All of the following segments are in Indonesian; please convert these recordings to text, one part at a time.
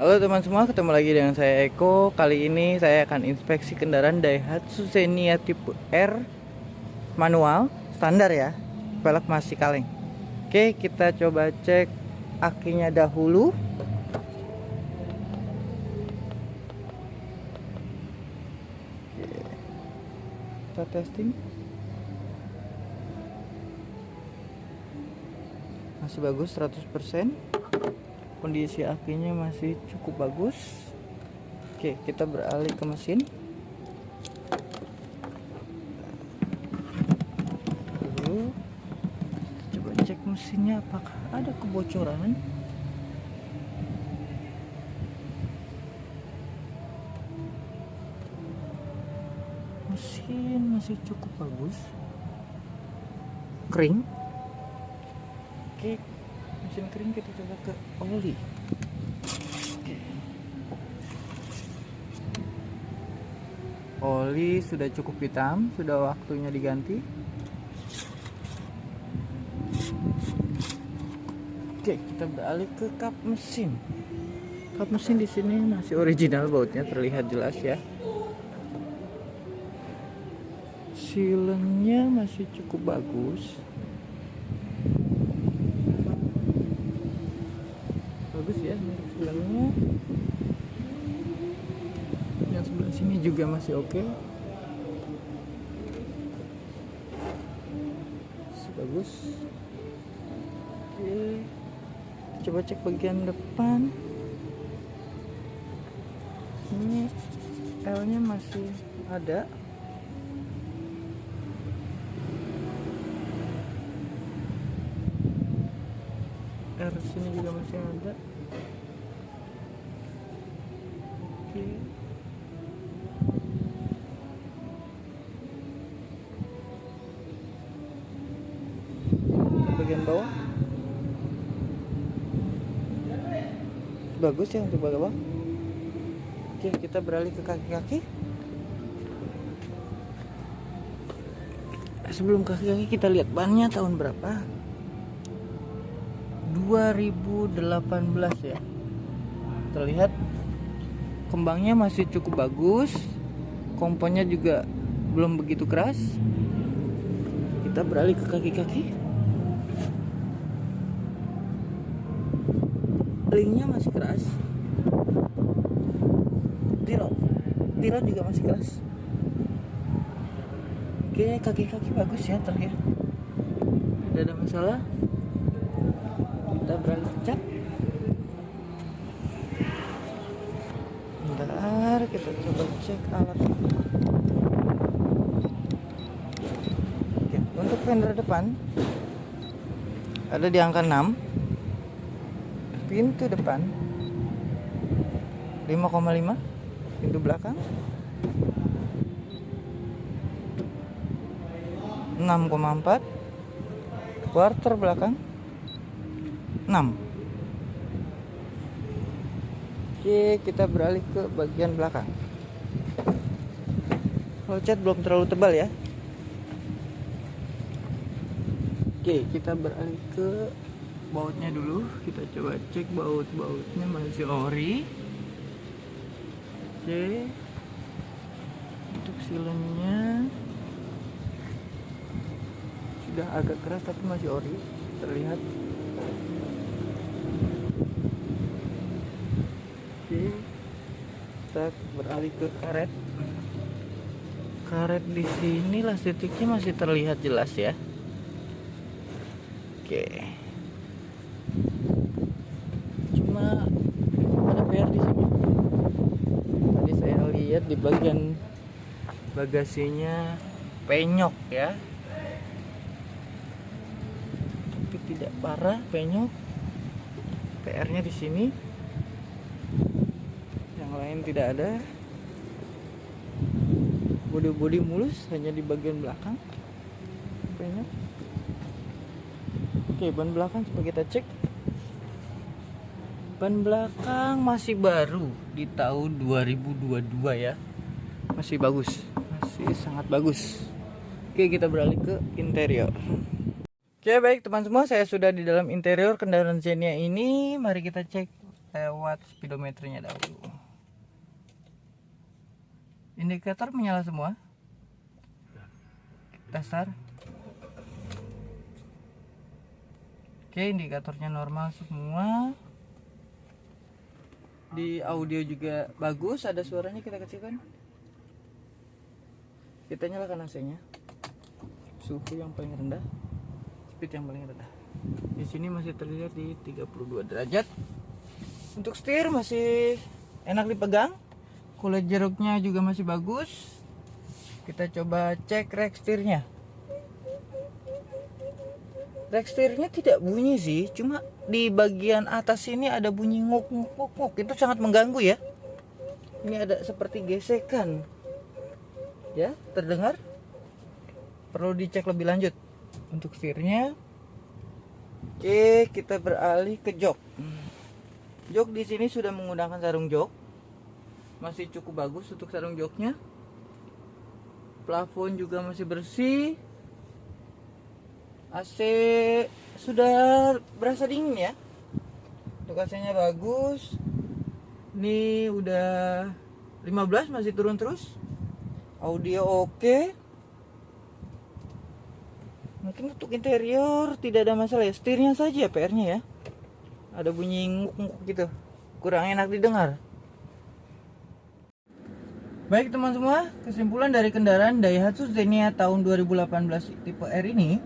Halo teman semua, ketemu lagi dengan saya Eko. Kali ini saya akan inspeksi kendaraan Daihatsu Xenia tipe R manual standar ya. Velg masih kaleng. Oke, kita coba cek akinya dahulu. Kita testing. Masih bagus 100%. Kondisi akinya masih cukup bagus. Oke, kita beralih ke mesin. Dulu coba cek mesinnya apakah ada kebocoran. Mesin masih cukup bagus, kering. Oke, mesin kering, kita coba ke oli. Oke. Oli sudah cukup hitam, sudah waktunya diganti. Oke, kita beralih ke kap mesin. Kap mesin di sini masih original, bautnya terlihat jelas ya. Silennya masih cukup bagus. Bagus ya untuk silennya. Yang sebelah sini juga masih oke. Masih bagus. Oke. Coba cek bagian depan. Ini L-nya masih ada. R sini juga masih ada. Oke. Bagian bawah bagus ya untuk bawah. Oke, kita beralih ke kaki-kaki. Sebelum kaki-kaki kita lihat bannya tahun berapa. 2018 ya. Terlihat kembangnya masih cukup bagus. Komponnya juga belum begitu keras. Kita beralih ke kaki-kaki. Linknya masih keras. Tiro juga masih keras. Oke, kaki-kaki bagus ya, terlihat tidak ada masalah. Kita beralih ke cat. Bentar, kita coba cek alat. Oke, untuk fender depan ada di angka 6. Pintu depan 5,5. Pintu belakang 6,4. Quarter belakang 6. Oke, kita beralih ke bagian belakang. Kalau cat belum terlalu tebal ya. Oke, kita beralih ke bautnya dulu. Kita coba cek bautnya masih ori. Oke, untuk silennya sudah agak keras tapi masih ori, terlihat. Oke, kita beralih ke karet. Karet di sini las titiknya masih terlihat jelas ya. Oke, cuma ada PR di sini. Tadi saya lihat di bagian bagasinya penyok ya, tapi tidak parah penyok. PR-nya di sini, yang lain tidak ada. Bodi mulus, hanya di bagian belakang penyok. Oke, ban belakang coba kita cek. Ban belakang masih baru di tahun 2022 ya. Masih bagus, masih sangat bagus. Oke, kita beralih ke interior. Oke, baik teman semua, saya sudah di dalam interior kendaraan Xenia ini. Mari kita cek lewat speedometernya dahulu. Indikator menyala semua. Kita start. Oke, indikatornya normal semua. Di audio juga bagus, ada suaranya, kita kecilkan. Kita nyalakan AC-nya. Suhu yang paling rendah, speed yang paling rendah. Di sini masih terlihat di 32 derajat. Untuk setir masih enak dipegang. Kulit jeruknya juga masih bagus. Kita coba cek rek setirnya. Rek setirnya tidak bunyi sih, cuma di bagian atas ini ada bunyi nguk nguk nguk nguk. Itu sangat mengganggu ya. Ini ada seperti gesekan. Ya, terdengar. Perlu dicek lebih lanjut. Untuk setirnya. Oke, kita beralih ke jok. Jok di sini sudah menggunakan sarung jok. Masih cukup bagus untuk sarung joknya. Plafon juga masih bersih. AC sudah berasa dingin ya. Untuk AC-nya bagus. Ini udah 15, masih turun terus. Audio oke. Mungkin untuk interior tidak ada masalah ya. Setirnya saja PR-nya ya. Ada bunyi nguk-nguk gitu. Kurang enak didengar. Baik teman semua, kesimpulan dari kendaraan Daihatsu Xenia tahun 2018 tipe R ini,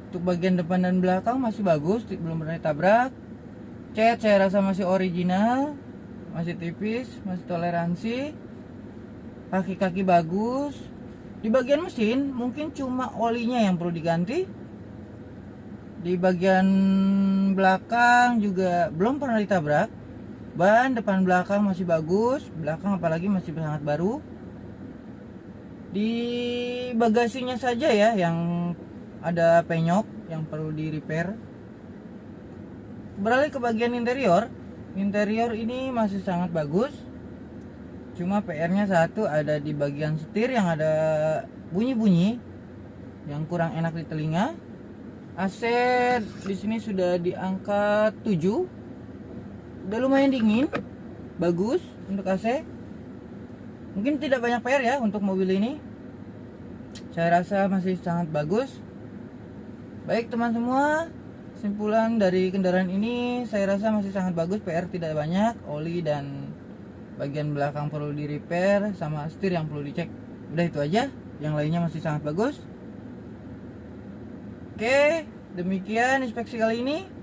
untuk bagian depan dan belakang masih bagus, belum pernah ditabrak. Cat saya rasa masih original, masih tipis, masih toleransi. Kaki-kaki bagus. Di bagian mesin mungkin cuma olinya yang perlu diganti. Di bagian belakang juga belum pernah ditabrak. Ban depan belakang masih bagus, belakang apalagi masih sangat baru. Di bagasinya saja ya yang ada penyok yang perlu di repair. Beralih ke bagian interior. Interior ini masih sangat bagus. Cuma PR-nya satu, ada di bagian setir yang ada bunyi-bunyi yang kurang enak di telinga. AC di sini sudah di angka 7. Udah lumayan dingin, bagus untuk AC. Mungkin tidak banyak PR ya untuk mobil ini. Saya rasa masih sangat bagus. Baik teman semua, kesimpulan dari kendaraan ini saya rasa masih sangat bagus. PR tidak banyak, oli dan bagian belakang perlu di repair, sama setir yang perlu dicek. Udah itu aja, yang lainnya masih sangat bagus. Oke, demikian inspeksi kali ini.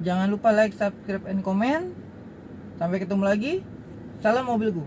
Jangan lupa like, subscribe, and comment. Sampai ketemu lagi. Salam mobilku.